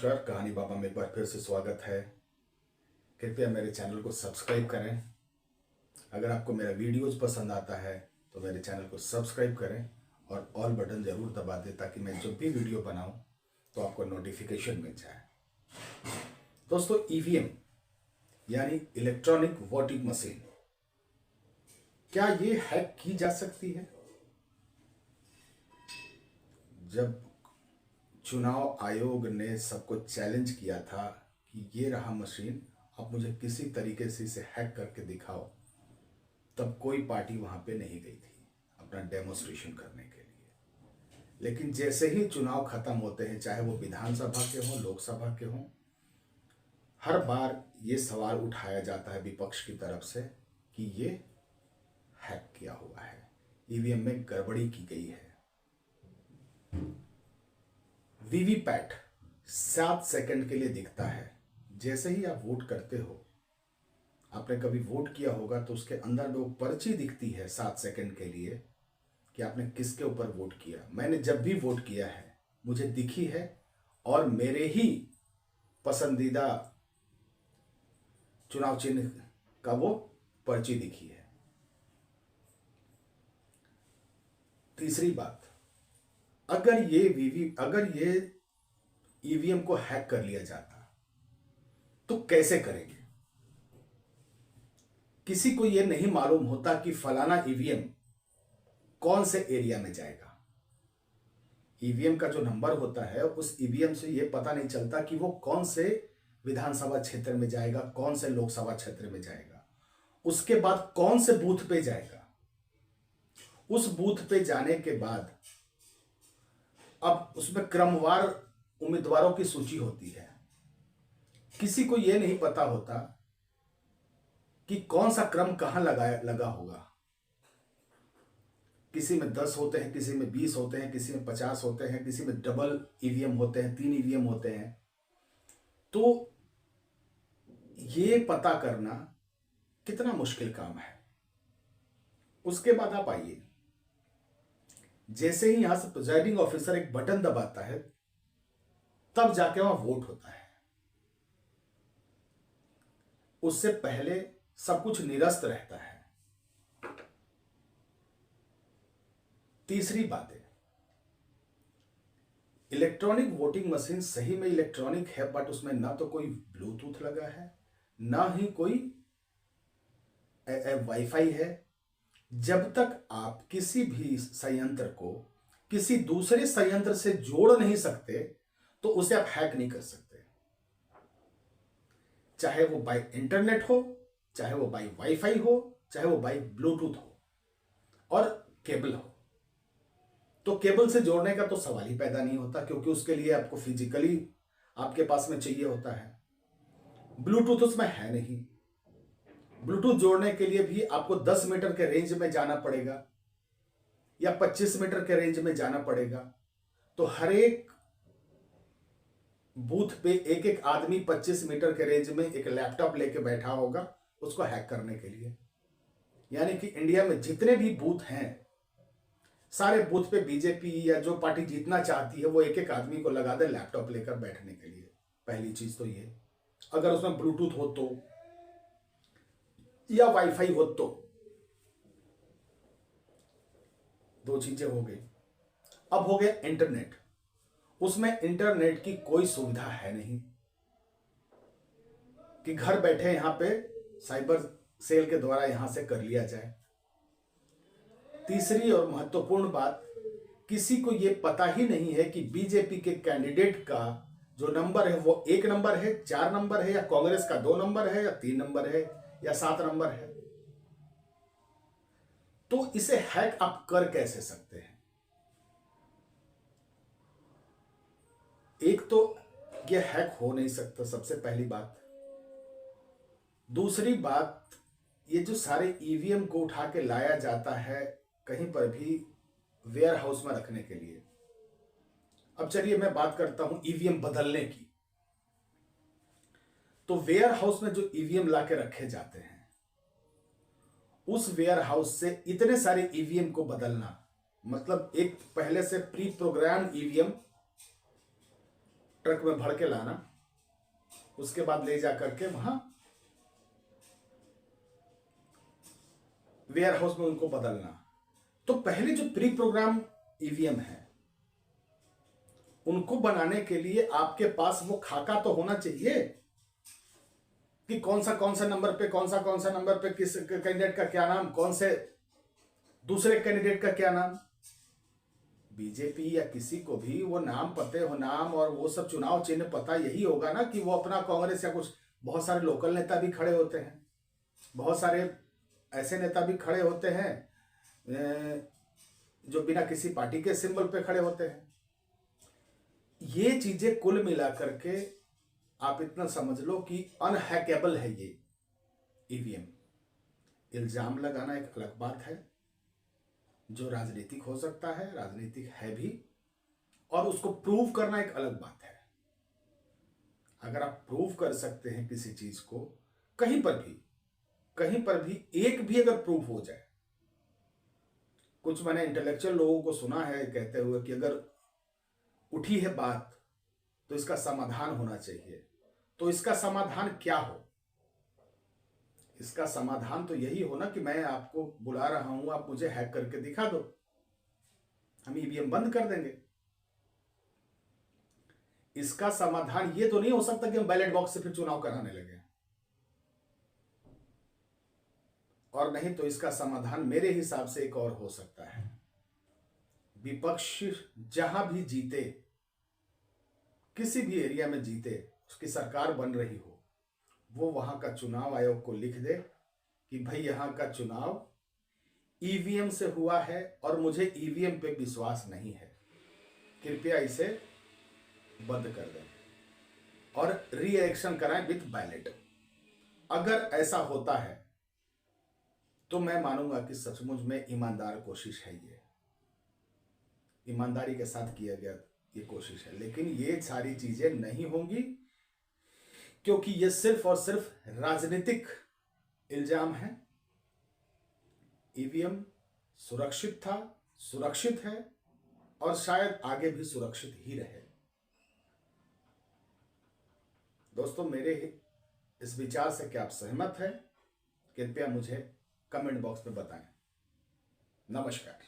नमस्कार, कहानी बाबा में एक बार फिर से स्वागत है। कृपया मेरे चैनल को सब्सक्राइब करें। अगर आपको मेरा वीडियोज पसंद आता है तो मेरे चैनल को सब्सक्राइब करें और ऑल बटन ज़रूर दबा दें ताकि मैं जब भी वीडियो बनाऊं तो आपको नोटिफिकेशन मिल जाए। दोस्तों, ईवीएम यानी इलेक्ट्रॉनिक वोटिंग मशीन, क्या ये हैक की जा सकती है? जब चुनाव आयोग ने सबको चैलेंज किया था कि ये रहा मशीन, आप मुझे किसी तरीके से इसे हैक करके दिखाओ, तब कोई पार्टी वहां पे नहीं गई थी अपना डेमोन्स्ट्रेशन करने के लिए। लेकिन जैसे ही चुनाव खत्म होते हैं, चाहे वो विधानसभा के हों, लोकसभा के हों, हर बार ये सवाल उठाया जाता है विपक्ष की तरफ से कि ये हैक किया हुआ है, ईवीएम में गड़बड़ी की गई है। वीवीपैट 7 सेकंड के लिए दिखता है। जैसे ही आप वोट करते हो, आपने कभी वोट किया होगा तो उसके अंदर में वो पर्ची दिखती है 7 सेकंड के लिए कि आपने किसके ऊपर वोट किया। मैंने जब भी वोट किया है मुझे दिखी है और मेरे ही पसंदीदा चुनाव चिन्ह का वो पर्ची दिखी है। तीसरी बात, अगर ये ईवीएम को हैक कर लिया जाता तो कैसे करेंगे? किसी को यह नहीं मालूम होता कि फलाना ईवीएम कौन से एरिया में जाएगा। ईवीएम का जो नंबर होता है उस ईवीएम से यह पता नहीं चलता कि वो कौन से विधानसभा क्षेत्र में जाएगा, कौन से लोकसभा क्षेत्र में जाएगा, उसके बाद कौन से बूथ पे जाएगा। उस बूथ पे जाने के बाद अब उसमें क्रमवार उम्मीदवारों की सूची होती है। किसी को यह नहीं पता होता कि कौन सा क्रम कहां लगा होगा। किसी में 10 होते हैं, किसी में 20 होते हैं, किसी में 50 होते हैं, किसी में डबल ईवीएम होते हैं, 3 ईवीएम होते हैं। तो ये पता करना कितना मुश्किल काम है। उसके बाद आप आइए, जैसे ही यहां से प्रिजाइडिंग ऑफिसर एक बटन दबाता है तब जाके वहां वोट होता है। उससे पहले सब कुछ निरस्त रहता है। तीसरी बात है, इलेक्ट्रॉनिक वोटिंग मशीन सही में इलेक्ट्रॉनिक है, बट उसमें ना तो कोई ब्लूटूथ लगा है, ना ही कोई वाईफाई है। जब तक आप किसी भी संयंत्र को किसी दूसरे संयंत्र से जोड़ नहीं सकते तो उसे आप हैक नहीं कर सकते। चाहे वो बाय इंटरनेट हो, चाहे वो बाय वाईफाई हो, चाहे वो बाय ब्लूटूथ हो और केबल हो। तो केबल से जोड़ने का तो सवाल ही पैदा नहीं होता, क्योंकि उसके लिए आपको फिजिकली आपके पास में चाहिए होता है। ब्लूटूथ उसमें है नहीं। ब्लूटूथ जोड़ने के लिए भी आपको 10 मीटर के रेंज में जाना पड़ेगा या 25 मीटर के रेंज में जाना पड़ेगा। तो हर एक बूथ पे एक एक आदमी 25 मीटर के रेंज में एक लैपटॉप लेके बैठा होगा उसको हैक करने के लिए। यानी कि इंडिया में जितने भी बूथ हैं, सारे बूथ पे बीजेपी या जो पार्टी जीतना चाहती है वो एक एक आदमी को लगा दे लैपटॉप लेकर बैठने के लिए। पहली चीज तो ये, अगर उसमें ब्लूटूथ हो तो या वाईफाई हो तो। 2 चीजें हो गई। अब हो गया इंटरनेट। उसमें इंटरनेट की कोई सुविधा है नहीं कि घर बैठे यहां पे साइबर सेल के द्वारा यहां से कर लिया जाए। तीसरी और महत्वपूर्ण बात, किसी को यह पता ही नहीं है कि बीजेपी के कैंडिडेट का जो नंबर है वो 1 नंबर है, 4 नंबर है, या कांग्रेस का 2 नंबर है, या 3 नंबर है, या 7 नंबर है। तो इसे हैक आप कर कैसे सकते हैं? एक तो यह हैक हो नहीं सकता, सबसे पहली बात। दूसरी बात, ये जो सारे ईवीएम को उठा के लाया जाता है कहीं पर भी वेयर हाउस में रखने के लिए। अब चलिए मैं बात करता हूं ईवीएम बदलने की। तो वेयर हाउस में जो ईवीएम लाके रखे जाते हैं, उस वेयर हाउस से इतने सारे ईवीएम को बदलना, मतलब एक पहले से प्री प्रोग्राम ईवीएम ट्रक में भर के लाना, उसके बाद ले जा करके वहां वेयर हाउस में उनको बदलना। तो पहले जो प्री प्रोग्राम ईवीएम है उनको बनाने के लिए आपके पास वो खाका तो होना चाहिए कि कौन सा नंबर पे कौन सा नंबर पे किस कैंडिडेट का क्या नाम, कौन से दूसरे कैंडिडेट का क्या नाम। बीजेपी या किसी को भी वो नाम पते हो, नाम और वो सब चुनाव चिन्ह पता यही होगा ना कि वो अपना कांग्रेस या कुछ। बहुत सारे लोकल नेता भी खड़े होते हैं, बहुत सारे ऐसे नेता भी खड़े होते हैं जो बिना किसी पार्टी के सिंबल पे खड़े होते हैं। ये चीजें कुल मिलाकर के आप इतना समझ लो कि अनहैकेबल है ये ईवीएम। इल्जाम लगाना एक अलग बात है जो राजनीतिक हो सकता है, राजनीतिक है भी, और उसको प्रूव करना एक अलग बात है। अगर आप प्रूव कर सकते हैं किसी चीज को, कहीं पर भी एक भी अगर प्रूव हो जाए। कुछ मैंने इंटेलेक्चुअल लोगों को सुना है कहते हुए कि अगर उठी है बात तो इसका समाधान होना चाहिए। तो इसका समाधान क्या हो? इसका समाधान तो यही हो ना कि मैं आपको बुला रहा हूं, आप मुझे हैक करके दिखा दो, हम ईवीएम बंद कर देंगे। इसका समाधान ये तो नहीं हो सकता कि हम बैलेट बॉक्स से फिर चुनाव कराने लगे। और नहीं तो इसका समाधान मेरे हिसाब से एक और हो सकता है, विपक्ष जहां भी जीते, किसी भी एरिया में जीते, उसकी सरकार बन रही हो, वो वहां का चुनाव आयोग को लिख दे कि भाई यहां का चुनाव ईवीएम से हुआ है और मुझे ईवीएम पे विश्वास नहीं है, कृपया इसे बंद कर दें और री इलेक्शन कराएं विथ बैलेट। अगर ऐसा होता है तो मैं मानूंगा कि सचमुच में ईमानदार कोशिश है, ये ईमानदारी के साथ किया गया ये कोशिश है। लेकिन ये सारी चीजें नहीं होंगी क्योंकि ये सिर्फ और सिर्फ राजनीतिक इल्जाम है। ईवीएम सुरक्षित था, सुरक्षित है और शायद आगे भी सुरक्षित ही रहे। दोस्तों, मेरे इस विचार से क्या आप सहमत हैं? कृपया मुझे कमेंट बॉक्स में बताएं। नमस्कार।